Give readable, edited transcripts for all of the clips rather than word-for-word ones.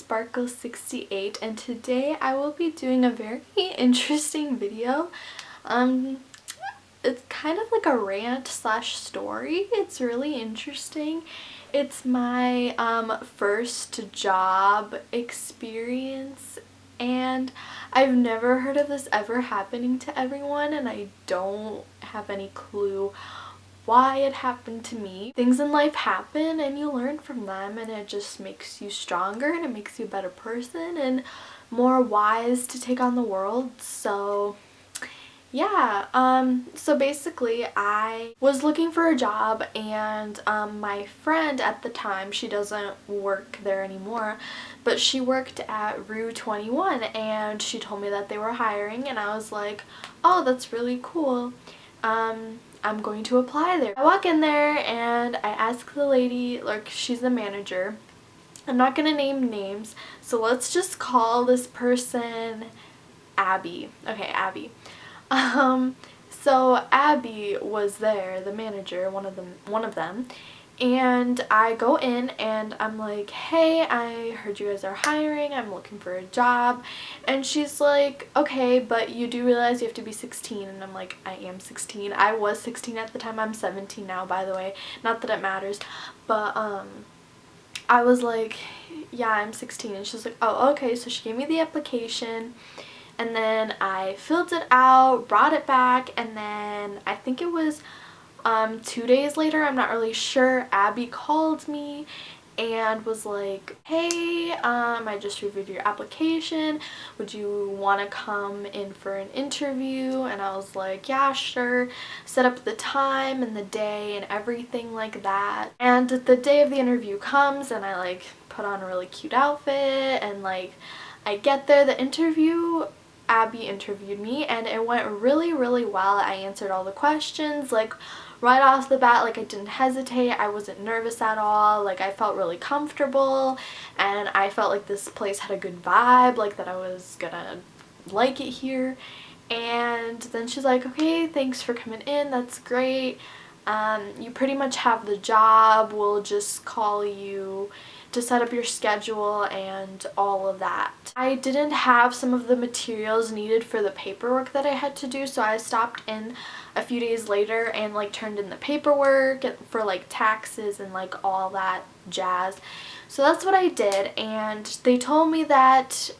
Sparkle68 and today I will be doing a very interesting video. It's kind of like a rant slash story. It's really interesting. It's my first job experience and I've never heard of this ever happening to everyone, and I don't have any clue why it happened to me. Things in life happen and you learn from them, and it just makes you stronger and it makes you a better person and more wise to take on the world. So yeah, so basically I was looking for a job, and my friend at the time, she doesn't work there anymore, but she worked at Rue 21 and she told me that they were hiring, and I was like, oh, that's really cool. I'm going to apply there. I walk in there and I ask the lady, like, she's the manager. I'm not gonna name names, so let's just call this person Abby. Okay, Abby. So Abby was there, the manager, one of them, and I go in and I'm like, hey, I heard you guys are hiring, I'm looking for a job. And she's like, okay, but you do realize you have to be 16. And I'm like, I am 16. I was 16 at the time. I'm 17 now, by the way. Not that it matters, but I was like, yeah, I'm 16. And she's like, oh, okay. So she gave me the application. And then I filled it out, brought it back, and then I think it was 2 days later, I'm not really sure, Abby called me and was like, hey, I just reviewed your application. Would you want to come in for an interview? And I was like, yeah, sure. Set up the time and the day and everything like that. And the day of the interview comes and I like put on a really cute outfit, and like I get there, the interview, Abby interviewed me and it went really well. I answered all the questions like right off the bat. Like, I didn't hesitate, I wasn't nervous at all. Like, I felt really comfortable and I felt like this place had a good vibe, like that I was gonna like it here. And then she's like, okay, thanks for coming in, that's great. You pretty much have the job, we'll just call you to set up your schedule and all of that. I didn't have some of the materials needed for the paperwork that I had to do, so I stopped in a few days later and like turned in the paperwork for like taxes and like all that jazz. So that's what I did, and they told me that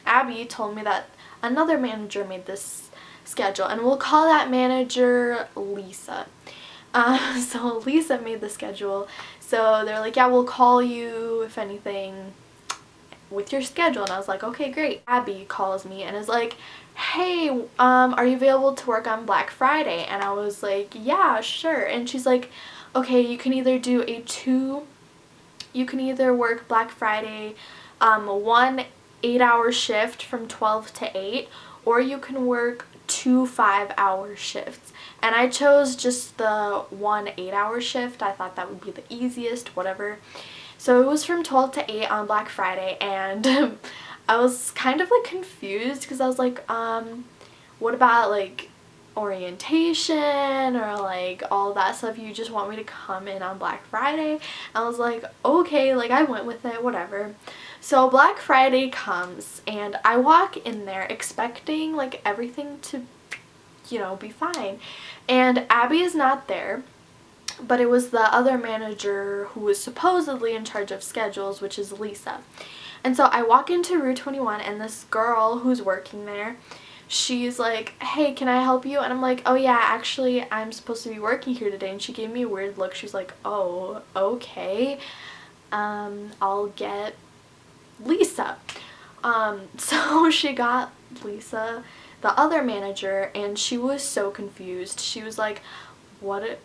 Abby told me that another manager made this schedule, and we'll call that manager Lisa. So Lisa made the schedule, so they're like, yeah, we'll call you if anything with your schedule. And I was like, okay, great. Abby calls me and is like, hey, are you available to work on Black Friday? And I was like, yeah, sure. And she's like, okay, you can either work Black Friday 1 8-hour shift from 12 to 8, or you can work 2 5-hour shifts. And I chose just the 1 8-hour shift. I thought that would be the easiest, whatever. So it was from 12 to 8 on Black Friday, and I was kind of like confused because I was like, what about like orientation or like all that stuff? You just want me to come in on Black Friday? I was like, okay, like I went with it, whatever. So Black Friday comes and I walk in there expecting like everything to, you know, be fine. And Abby is not there, but it was the other manager who was supposedly in charge of schedules, which is Lisa. And so I walk into Rue 21 and this girl who's working there, she's like, hey, can I help you? And I'm like, oh yeah, actually I'm supposed to be working here today. And she gave me a weird look. She's like, oh, okay, I'll get Lisa. So she got Lisa, the other manager, and she was so confused. She was like, what,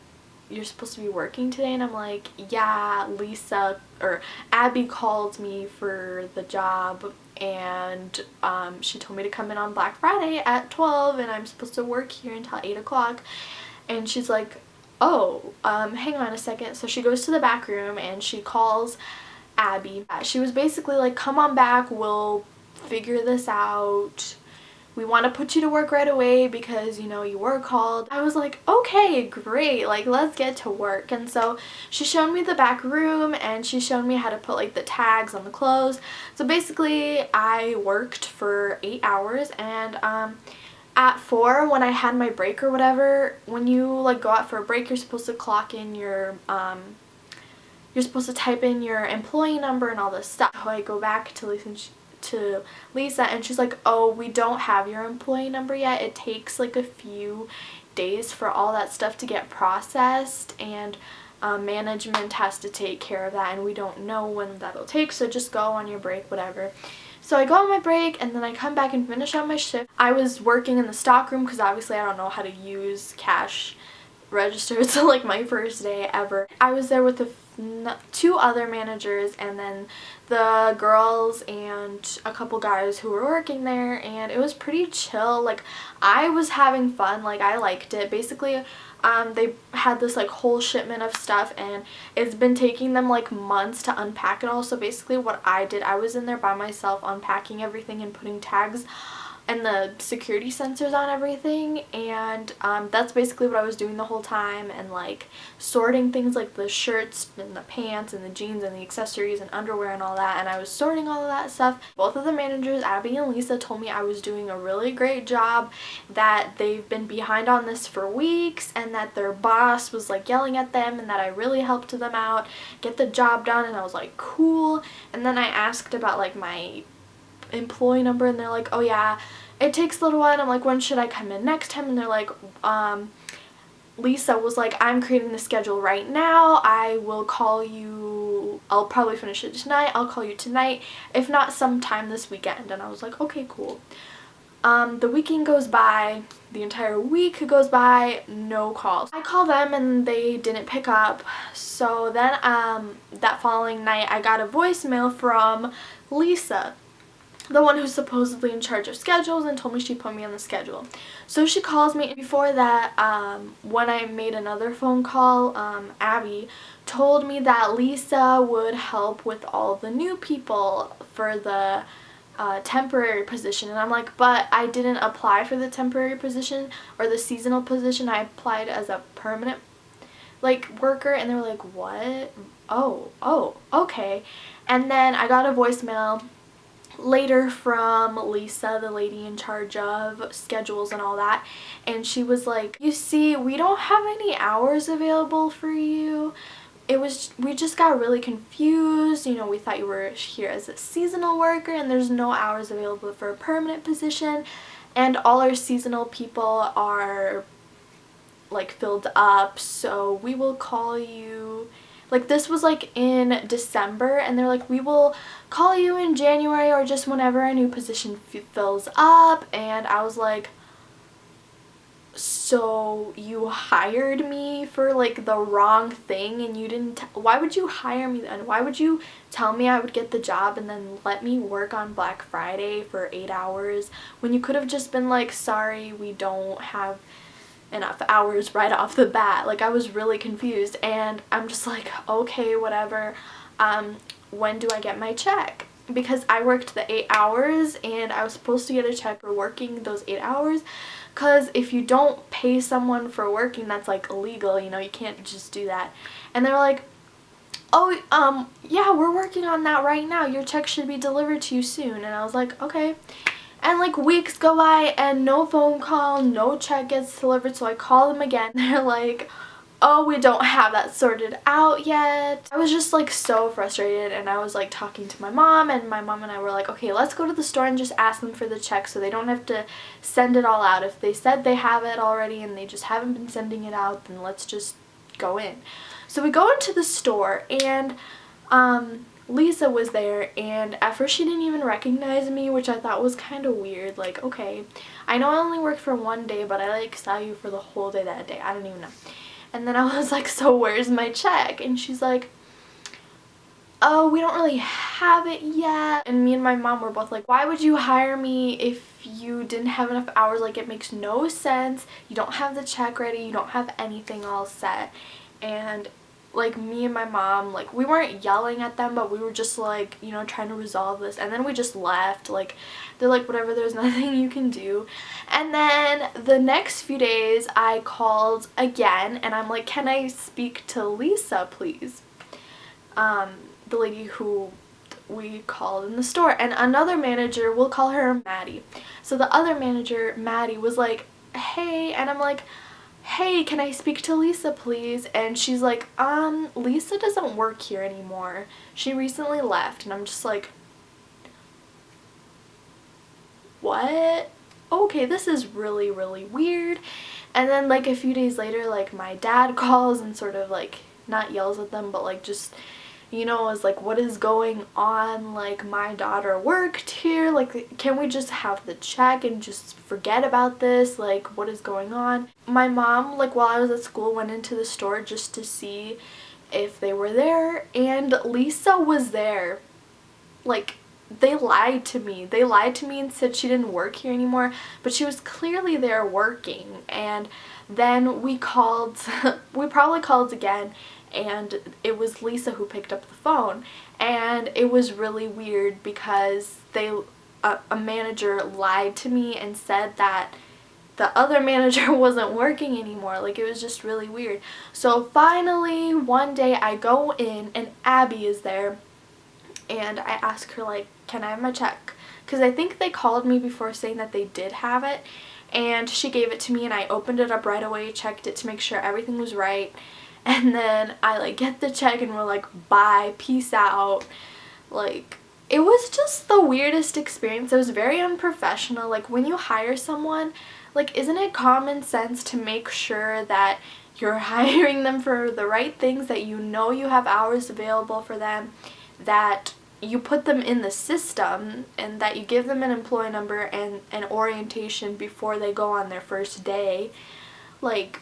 you're supposed to be working today? And I'm like, yeah, Lisa, or Abby called me for the job, and she told me to come in on Black Friday at 12 and I'm supposed to work here until 8 o'clock. And she's like, oh, hang on a second. So she goes to the back room and she calls Abby. She was basically like, come on back, we'll figure this out, we want to put you to work right away because, you know, you were called. I was like, okay, great, like let's get to work. And so she showed me the back room and she showed me how to put like the tags on the clothes. So basically I worked for 8 hours, and at 4, when I had my break or whatever, when you like go out for a break, you're supposed to clock in your you're supposed to type in your employee number and all this stuff. So I go back to Lisa and she's like, oh, we don't have your employee number yet. It takes like a few days for all that stuff to get processed, and management has to take care of that, and we don't know when that'll take, so just go on your break, whatever. So I go on my break and then I come back and finish up my shift. I was working in the stock room because obviously I don't know how to use cash registers. So like my first day ever. I was there with 2 other managers and then the girls and a couple guys who were working there, and it was pretty chill. Like I was having fun, like I liked it. Basically they had this like whole shipment of stuff and it's been taking them like months to unpack it all. So basically what I did, I was in there by myself unpacking everything and putting tags and the security sensors on everything, and that's basically what I was doing the whole time, and like sorting things like the shirts and the pants and the jeans and the accessories and underwear and all that, and I was sorting all of that stuff. Both of the managers, Abby and Lisa, told me I was doing a really great job, that they've been behind on this for weeks, and that their boss was like yelling at them, and that I really helped them out get the job done, and I was like, cool. And then I asked about like my employee number and they're like, oh yeah, it takes a little while. And I'm like, when should I come in next time? And they're like, Lisa was like, I'm creating the schedule right now, I will call you, I'll probably finish it tonight, I'll call you tonight, if not sometime this weekend. And I was like, okay, cool. The weekend goes by, the entire week goes by, no calls. I call them and they didn't pick up. So then that following night I got a voicemail from Lisa, the one who's supposedly in charge of schedules, and told me she put me on the schedule. So she calls me. Before that, when I made another phone call, Abby told me that Lisa would help with all the new people for the temporary position. And I'm like, but I didn't apply for the temporary position or the seasonal position. I applied as a permanent like worker. And they were like, what? Oh, okay. And then I got a voicemail later from Lisa, the lady in charge of schedules and all that, and she was like, you see, we don't have any hours available for you. We just got really confused, you know, we thought you were here as a seasonal worker and there's no hours available for a permanent position, and all our seasonal people are like filled up, so we will call you. Like this was like in December, and they're like, we will call you in January or just whenever a new position fills up. And I was like, so you hired me for like the wrong thing, and you didn't why would you hire me then? Why would you tell me I would get the job and then let me work on Black Friday for 8 hours when you could have just been like, sorry, we don't have enough hours right off the bat? Like I was really confused, and I'm just like, okay, whatever. When do I get my check? Because I worked the 8 hours and I was supposed to get a check for working those 8 hours, because if you don't pay someone for working, that's like illegal, you know, you can't just do that. And they're like, oh, yeah, we're working on that right now, your check should be delivered to you soon. And I was like, okay. And like weeks go by and no phone call, no check gets delivered. So I call them again. They're like, oh, we don't have that sorted out yet. I was just like so frustrated, and I was like talking to my mom, and my mom and I were like, okay, let's go to the store and just ask them for the check so they don't have to send it all out. If they said they have it already and they just haven't been sending it out, then let's just go in. So we go into the store, and Lisa was there, and at first she didn't even recognize me, which I thought was kind of weird. Like, okay, I know I only worked for one day, but I like saw you for the whole day that day. I don't even know. And then I was like, so where's my check? And she's like, oh, we don't really have it yet. And me and my mom were both like, why would you hire me if you didn't have enough hours? Like, it makes no sense. You don't have the check ready. You don't have anything all set. And like me and my mom, like we weren't yelling at them, but we were just like, you know, trying to resolve this, and then we just left. Like they're like, whatever, there's nothing you can do. And then the next few days I called again and I'm like, can I speak to Lisa, please? The lady who we called in the store. And another manager, we'll call her Maddie. So the other manager, Maddie, was like, hey, and I'm like, hey, can I speak to Lisa, please? And she's like, Lisa doesn't work here anymore. She recently left. And I'm just like, what? Okay, this is really, really weird. And then like a few days later, like my dad calls and sort of like not yells at them, but like just, you know, is like, what is going on? Like, my daughter worked here. Like, can we just have the check and just forget about this? Like, what is going on? My mom, like, while I was at school, went into the store just to see if they were there, and Lisa was there. Like, they lied to me. They lied to me and said she didn't work here anymore, but she was clearly there working. And then we called, we probably called again, and it was Lisa who picked up the phone. And it was really weird because a manager lied to me and said that the other manager wasn't working anymore. Like, it was just really weird. So finally one day I go in and Abby is there, and I ask her, like, can I have my check? Because I think they called me before saying that they did have it, and she gave it to me and I opened it up right away, checked it to make sure everything was right. And then I like get the check and we're like, bye, peace out. Like, it was just the weirdest experience. It was very unprofessional. Like, when you hire someone, like, isn't it common sense to make sure that you're hiring them for the right things, that you know you have hours available for them, that you put them in the system, and that you give them an employee number and an orientation before they go on their first day? Like,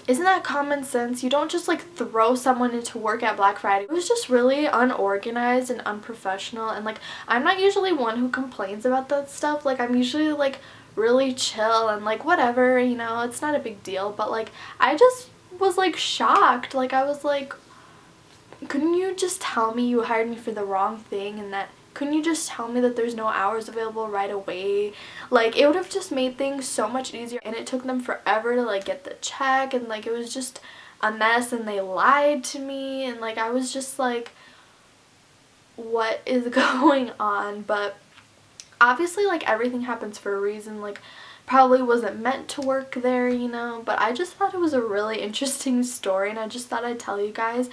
isn't that common sense? You don't just like throw someone into work at Black Friday. It was just really unorganized and unprofessional, and like, I'm not usually one who complains about that stuff. Like, I'm usually like really chill and like, whatever, you know, it's not a big deal. But like, I just was like shocked. Like, I was like, couldn't you just tell me you hired me for the wrong thing, and that couldn't you just tell me that there's no hours available right away? Like, it would have just made things so much easier, and it took them forever to like get the check, and like, it was just a mess, and they lied to me, and like, I was just like, what is going on? But obviously, like, everything happens for a reason. Like, probably wasn't meant to work there, you know, but I just thought it was a really interesting story, and I just thought I'd tell you guys.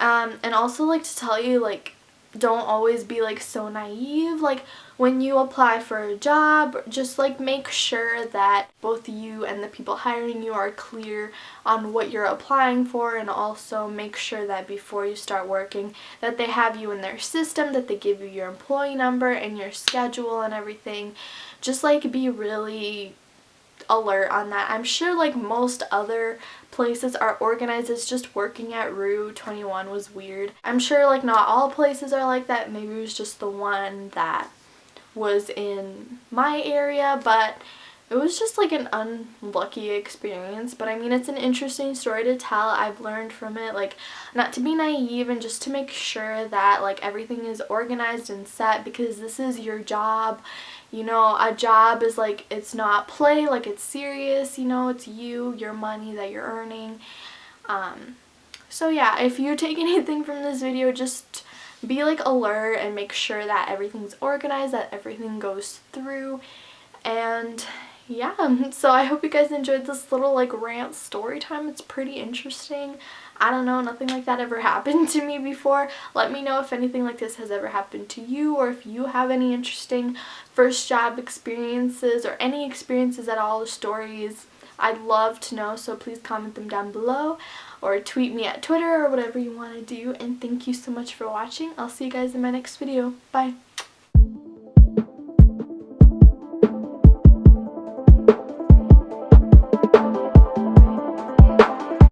And also, like, to tell you, like, don't always be like so naive. Like, when you apply for a job, just like make sure that both you and the people hiring you are clear on what you're applying for, and also make sure that before you start working that they have you in their system, that they give you your employee number and your schedule and everything. Just like be really alert on that. I'm sure like most other places are organized. It's just working at Rue 21 was weird. I'm sure like not all places are like that. Maybe it was just the one that was in my area, but it was just like an unlucky experience. But I mean, it's an interesting story to tell. I've learned from it, like, not to be naive and just to make sure that like everything is organized and set, because this is your job. You know, a job is like, it's not play, like, it's serious, you know, it's you, your money that you're earning. So yeah, if you take anything from this video, just be like alert and make sure that everything's organized, that everything goes through. And yeah, so I hope you guys enjoyed this little like rant story time. It's pretty interesting. I don't know, nothing like that ever happened to me before. Let me know if anything like this has ever happened to you, or if you have any interesting first job experiences or any experiences at all, or stories. I'd love to know, so please comment them down below or tweet me at Twitter or whatever you want to do. And thank you so much for watching. I'll see you guys in my next video. Bye!